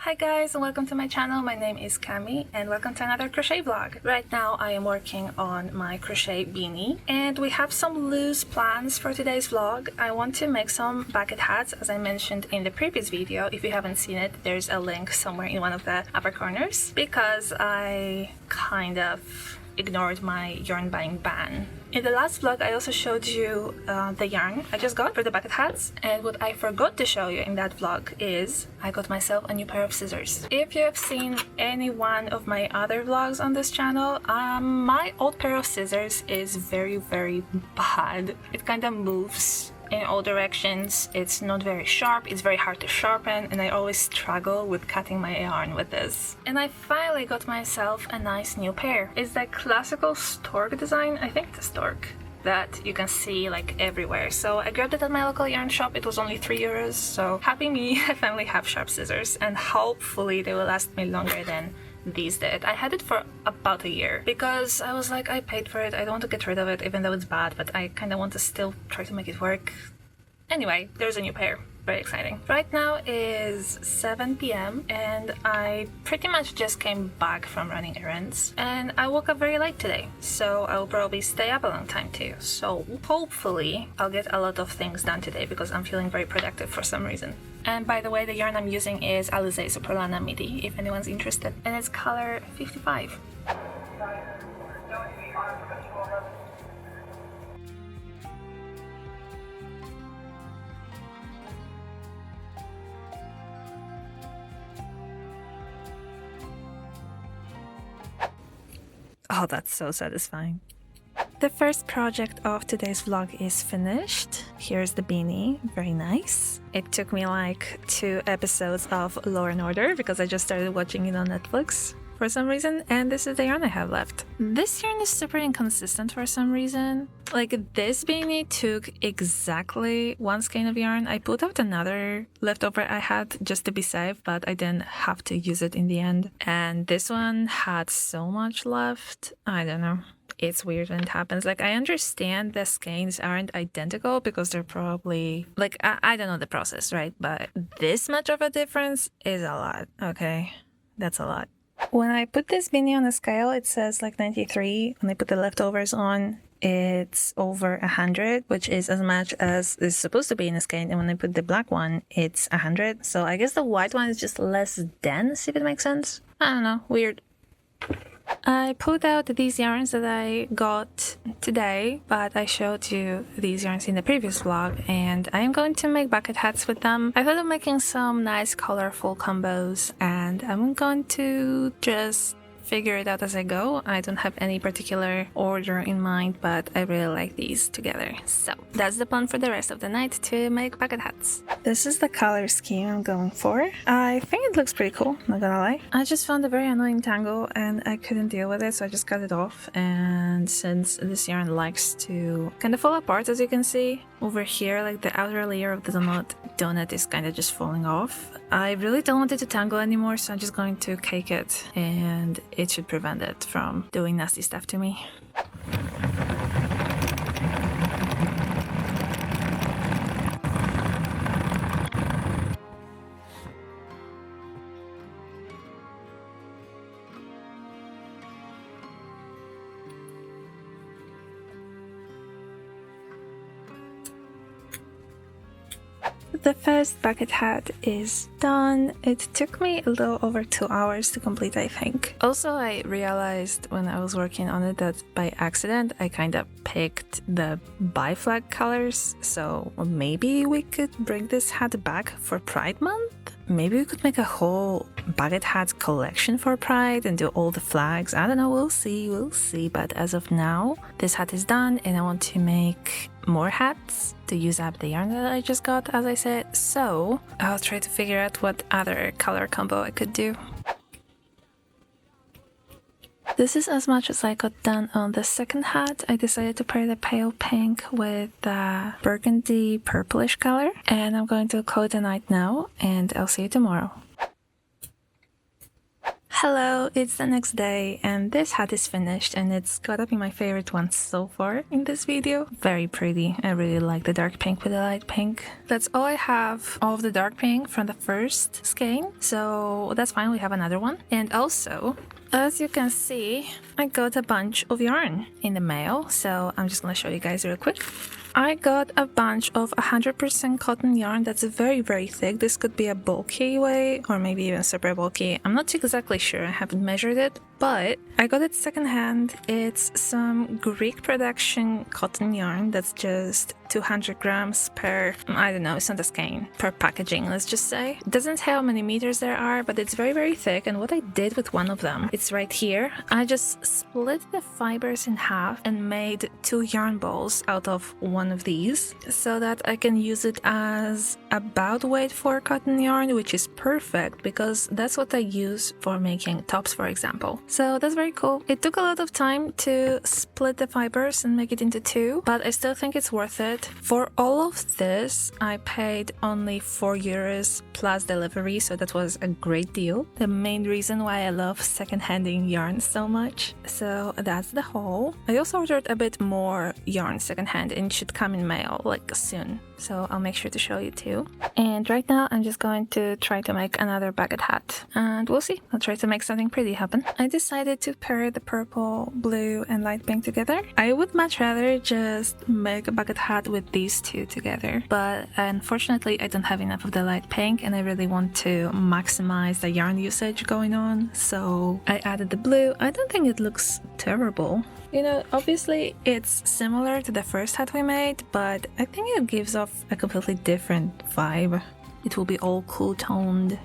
Hi guys, and welcome to my channel. My name is Cami and welcome to another crochet vlog. Right now I am working on my crochet beanie and we have some loose plans for today's vlog. I want to make some bucket hats as I mentioned in the previous video. If you haven't seen it, there's a link somewhere in one of the upper corners because I kind of ignored my yarn buying ban. In the last vlog I also showed you the yarn I just got for the bucket hats, and what I forgot to show you in that vlog is I got myself a new pair of scissors. If you have seen any one of my other vlogs on this channel, my old pair of scissors is very bad. It kind of moves in all directions, it's not very sharp, it's very hard to sharpen, and I always struggle with cutting my yarn with this. And I finally got myself a nice new pair. It's the classical stork design, I think it's a stork, that you can see like everywhere. So I grabbed it at my local yarn shop. It was only €3, so happy me. I finally have sharp scissors and hopefully they will last me longer than these did. I had it for about a year because I was like, I paid for it, I don't want to get rid of it even though it's bad, but I kind of want to still try to make it work. Anyway, there's a new pair. Very exciting. Right now is 7 p.m. and I pretty much just came back from running errands and I woke up very late today, so I'll probably stay up a long time too. So hopefully I'll get a lot of things done today because I'm feeling very productive for some reason. And by the way, the yarn I'm using is Alizé Superlana Midi if anyone's interested, and it's color 55. Oh, that's so satisfying. The first project of today's vlog is finished. Here's the beanie, very nice. It took me like 2 episodes of Law & Order because I just started watching it on Netflix for some reason, and this is the yarn I have left. This yarn is super inconsistent for some reason. Like, this beanie took exactly 1 skein of yarn. I put out another leftover I had just to be safe, but I didn't have to use it in the end. And this one had so much left. I don't know. It's weird when it happens. Like, I understand the skeins aren't identical because they're probably like, I don't know the process, right? But this much of a difference is a lot. Okay, that's a lot. When I put this beanie on a scale, it says like 93. When I put the leftovers on, it's over 100, which is as much as is supposed to be in a skein. And when I put the black one, it's 100. So I guess the white one is just less dense, if it makes sense. I don't know, weird. I pulled out these yarns that I got today, but I showed you these yarns in the previous vlog, and I am going to make bucket hats with them. I thought of making some nice colorful combos, and I'm going to just figure it out as I go. I don't have any particular order in mind, but I really like these together. So that's the plan for the rest of the night, to make bucket hats. This is the color scheme I'm going for. I think it looks pretty cool, not gonna lie. I just found a very annoying tangle and I couldn't deal with it, so I just cut it off. And since this yarn likes to kind of fall apart, as you can see over here, like the outer layer of the donut is kind of just falling off. I really don't want it to tangle anymore, so I'm just going to cake it, and it should prevent it from doing nasty stuff to me. The first bucket hat is done. It took me a little over 2 hours to complete, I think. Also, I realized when I was working on it that by accident I kind of picked the bi-flag colors, so maybe we could bring this hat back for Pride Month? Maybe we could make a whole bucket hat collection for Pride and do all the flags. I don't know, we'll see. But as of now, this hat is done and I want to make more hats to use up the yarn that I just got, as I said. So I'll try to figure out what other color combo I could do. This is as much as I got done on the second hat. I decided to pair the pale pink with the burgundy purplish color, and I'm going to call it a night now, and I'll see you tomorrow. Hello, it's the next day and this hat is finished and it's gotta be my favorite one so far in this video. Very pretty. I really like the dark pink with the light pink. That's all I have of the dark pink from the first skein, so that's fine, we have another one. And also, as you can see, I got a bunch of yarn in the mail, so I'm just gonna show you guys real quick. I got a bunch of 100% cotton yarn that's very, very thick. This could be a bulky way or maybe even super bulky. I'm not exactly sure, I haven't measured it, but I got it secondhand. It's some Greek production cotton yarn that's just 200 grams per, I don't know, it's not a skein, per packaging, let's just say. It doesn't say how many meters there are, but it's very, very thick. And what I did with one of them, it's right here. I just split the fibers in half and made 2 yarn balls out of one of these so that I can use it as a bout weight for cotton yarn, which is perfect because that's what I use for making tops, for example. So that's very cool. It took a lot of time to split the fibers and make it into 2, but I still think it's worth it. For all of this, I paid only €4 plus delivery, so that was a great deal. The main reason why I love second-handing yarn so much. So that's the haul. I also ordered a bit more yarn secondhand and it should come in mail like soon. So I'll make sure to show you too. And right now I'm just going to try to make another bucket hat and we'll see. I'll try to make something pretty happen. I decided to pair the purple, blue and light pink together. I would much rather just make a bucket hat with these two together, but unfortunately I don't have enough of the light pink and I really want to maximize the yarn usage going on, so I added the blue. I don't think it looks terrible. You know, obviously it's similar to the first hat we made, but I think it gives off a completely different vibe. It will be all cool toned.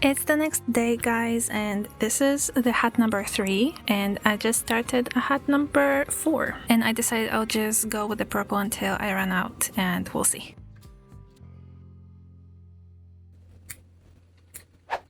It's the next day, guys, and this is the hat number 3, and I just started a hat number 4, and I decided I'll just go with the purple until I run out, and we'll see.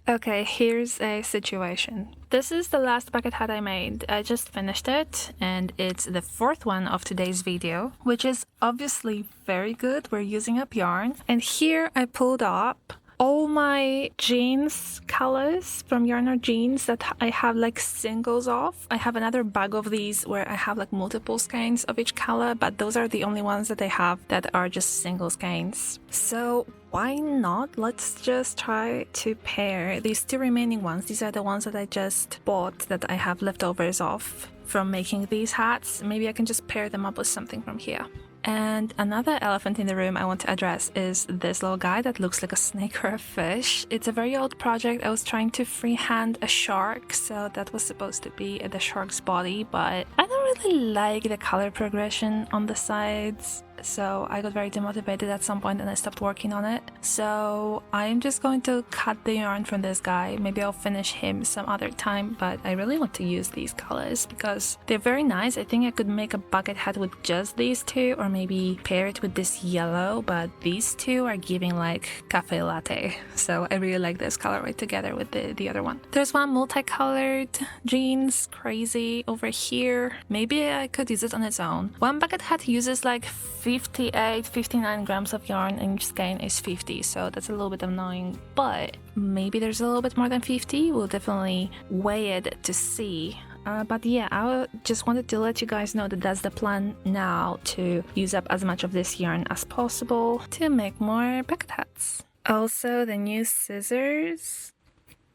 Okay, here's a situation. This is the last bucket hat I made. I just finished it, and it's the 4th one of today's video, which is obviously very good. We're using up yarn, and here I pulled up all my jeans colors from Yarn Jeans that I have like singles of. I have another bag of these where I have like multiple skeins of each color, but those are the only ones that I have that are just single skeins. So why not? Let's just try to pair these 2 remaining ones. These are the ones that I just bought that I have leftovers of from making these hats. Maybe I can just pair them up with something from here. And another elephant in the room I want to address is this little guy that looks like a snake or a fish. It's a very old project. I was trying to freehand a shark, so that was supposed to be the shark's body, but I don't really like the color progression on the sides. So I got very demotivated at some point and I stopped working on it. So I'm just going to cut the yarn from this guy. Maybe I'll finish him some other time, but I really want to use these colors because they're very nice. I think I could make a bucket hat with just these 2 or maybe pair it with this yellow, but these 2 are giving like cafe latte. So I really like this color right together with the other one. There's one multicolored jeans crazy over here. Maybe I could use it on its own. One bucket hat uses like 59 grams of yarn and each skein is 50, so that's a little bit annoying, but maybe there's a little bit more than 50. We'll definitely weigh it to see. But yeah, I just wanted to let you guys know that that's the plan now, to use up as much of this yarn as possible to make more bucket hats. Also, the new scissors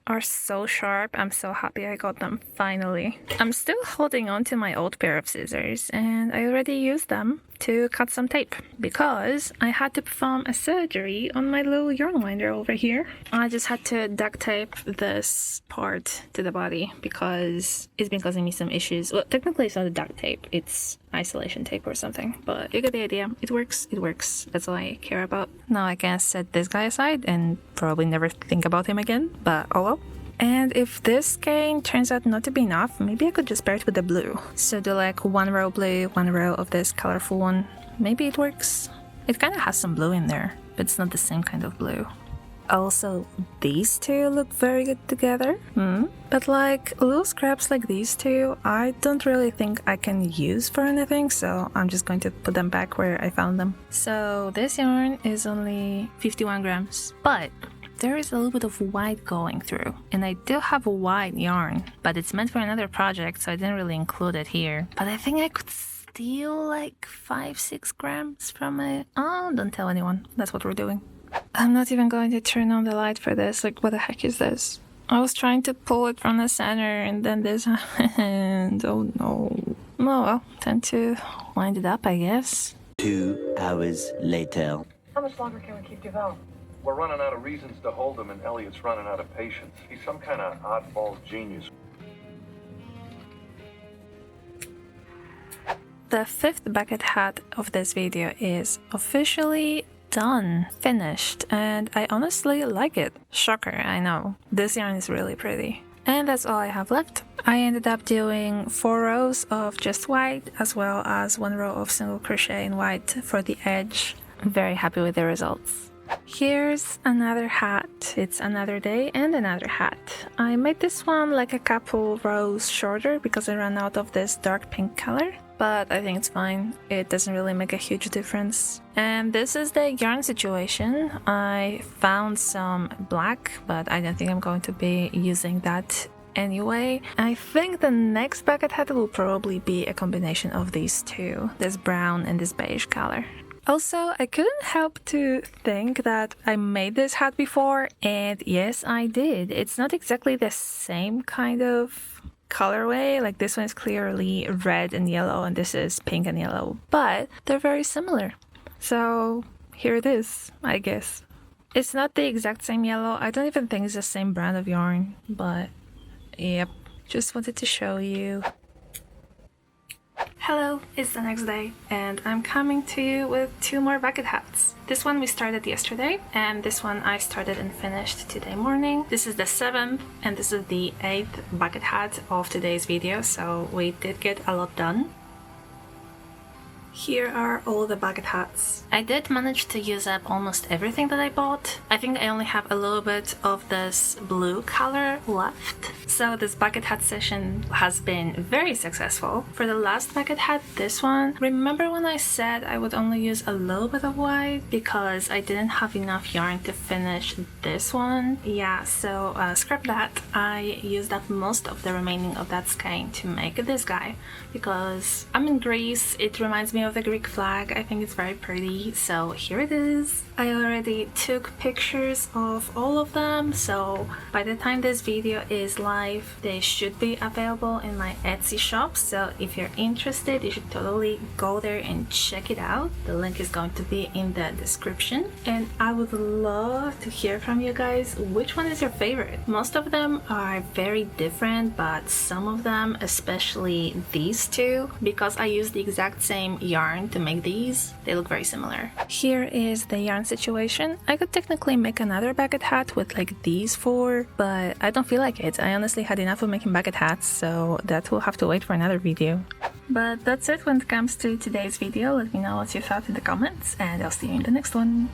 are so sharp. I'm so happy I got them finally. I'm still holding on to my old pair of scissors and I already used them to cut some tape because I had to perform a surgery on my little yarn winder over here. I just had to duct tape this part to the body because it's been causing me some issues. Well, technically it's not a duct tape, it's isolation tape or something, but you get the idea. It works, it works. That's all I care about. Now I can set this guy aside and probably never think about him again, but oh well. And if this skein turns out not to be enough, maybe I could just pair it with the blue. So do like 1 row blue, 1 row of this colorful one. Maybe it works. It kind of has some blue in there, but it's not the same kind of blue. Also, these 2 look very good together. But like little scraps like these 2, I don't really think I can use for anything, so I'm just going to put them back where I found them. So this yarn is only 51 grams, but there is a little bit of white going through. And I do have a white yarn, but it's meant for another project, so I didn't really include it here. But I think I could steal like 5-6 grams from it. Oh, don't tell anyone. That's what we're doing. I'm not even going to turn on the light for this. Like, what the heck is this? I was trying to pull it from the center and then this happened. Oh no. Oh well, time to wind it up, I guess. 2 hours later. How much longer can we keep developing? We're running out of reasons to hold him, and Elliot's running out of patience. He's some kind of oddball genius. The 5th bucket hat of this video is officially done, finished, and I honestly like it. Shocker, I know. This yarn is really pretty. And that's all I have left. I ended up doing 4 rows of just white, as well as 1 row of single crochet in white for the edge. I'm very happy with the results. Here's another hat. It's another day and another hat. I made this one like a couple rows shorter because I ran out of this dark pink color, but I think it's fine. It doesn't really make a huge difference. And this is the yarn situation. I found some black, but I don't think I'm going to be using that anyway. I think the next bucket hat will probably be a combination of these two, this brown and this beige color. Also, I couldn't help to think that I made this hat before, and yes, I did. It's not exactly the same kind of colorway, like this one is clearly red and yellow and this is pink and yellow, but they're very similar. So here it is, I guess. It's not the exact same yellow. I don't even think it's the same brand of yarn, but yep, just wanted to show you. Hello, it's the next day and I'm coming to you with 2 more bucket hats. This one we started yesterday and this one I started and finished today morning. This is the 7th and this is the 8th bucket hat of today's video, so we did get a lot done. Here are all the bucket hats. I did manage to use up almost everything that I bought. I think I only have a little bit of this blue color left. So this bucket hat session has been very successful. For the last bucket hat, this one, remember when I said I would only use a little bit of white because I didn't have enough yarn to finish this one? Yeah, so scrap that. I used up most of the remaining of that skein to make this guy because I'm in Greece. It reminds me of the Greek flag. I think it's very pretty, so here it is. I already took pictures of all of them, so by the time this video is live they should be available in my Etsy shop, so if you're interested you should totally go there and check it out. The link is going to be in the description, and I would love to hear from you guys. Which one is your favorite? Most of them are very different, but some of them, especially these two, because I use the exact same yarn to make these, they look very similar. Here is the yarn situation. I could technically make another bucket hat with like these 4, but I don't feel like it. I honestly had enough of making bucket hats, so that will have to wait for another video. But that's it when it comes to today's video. Let me know what you thought in the comments, and I'll see you in the next one.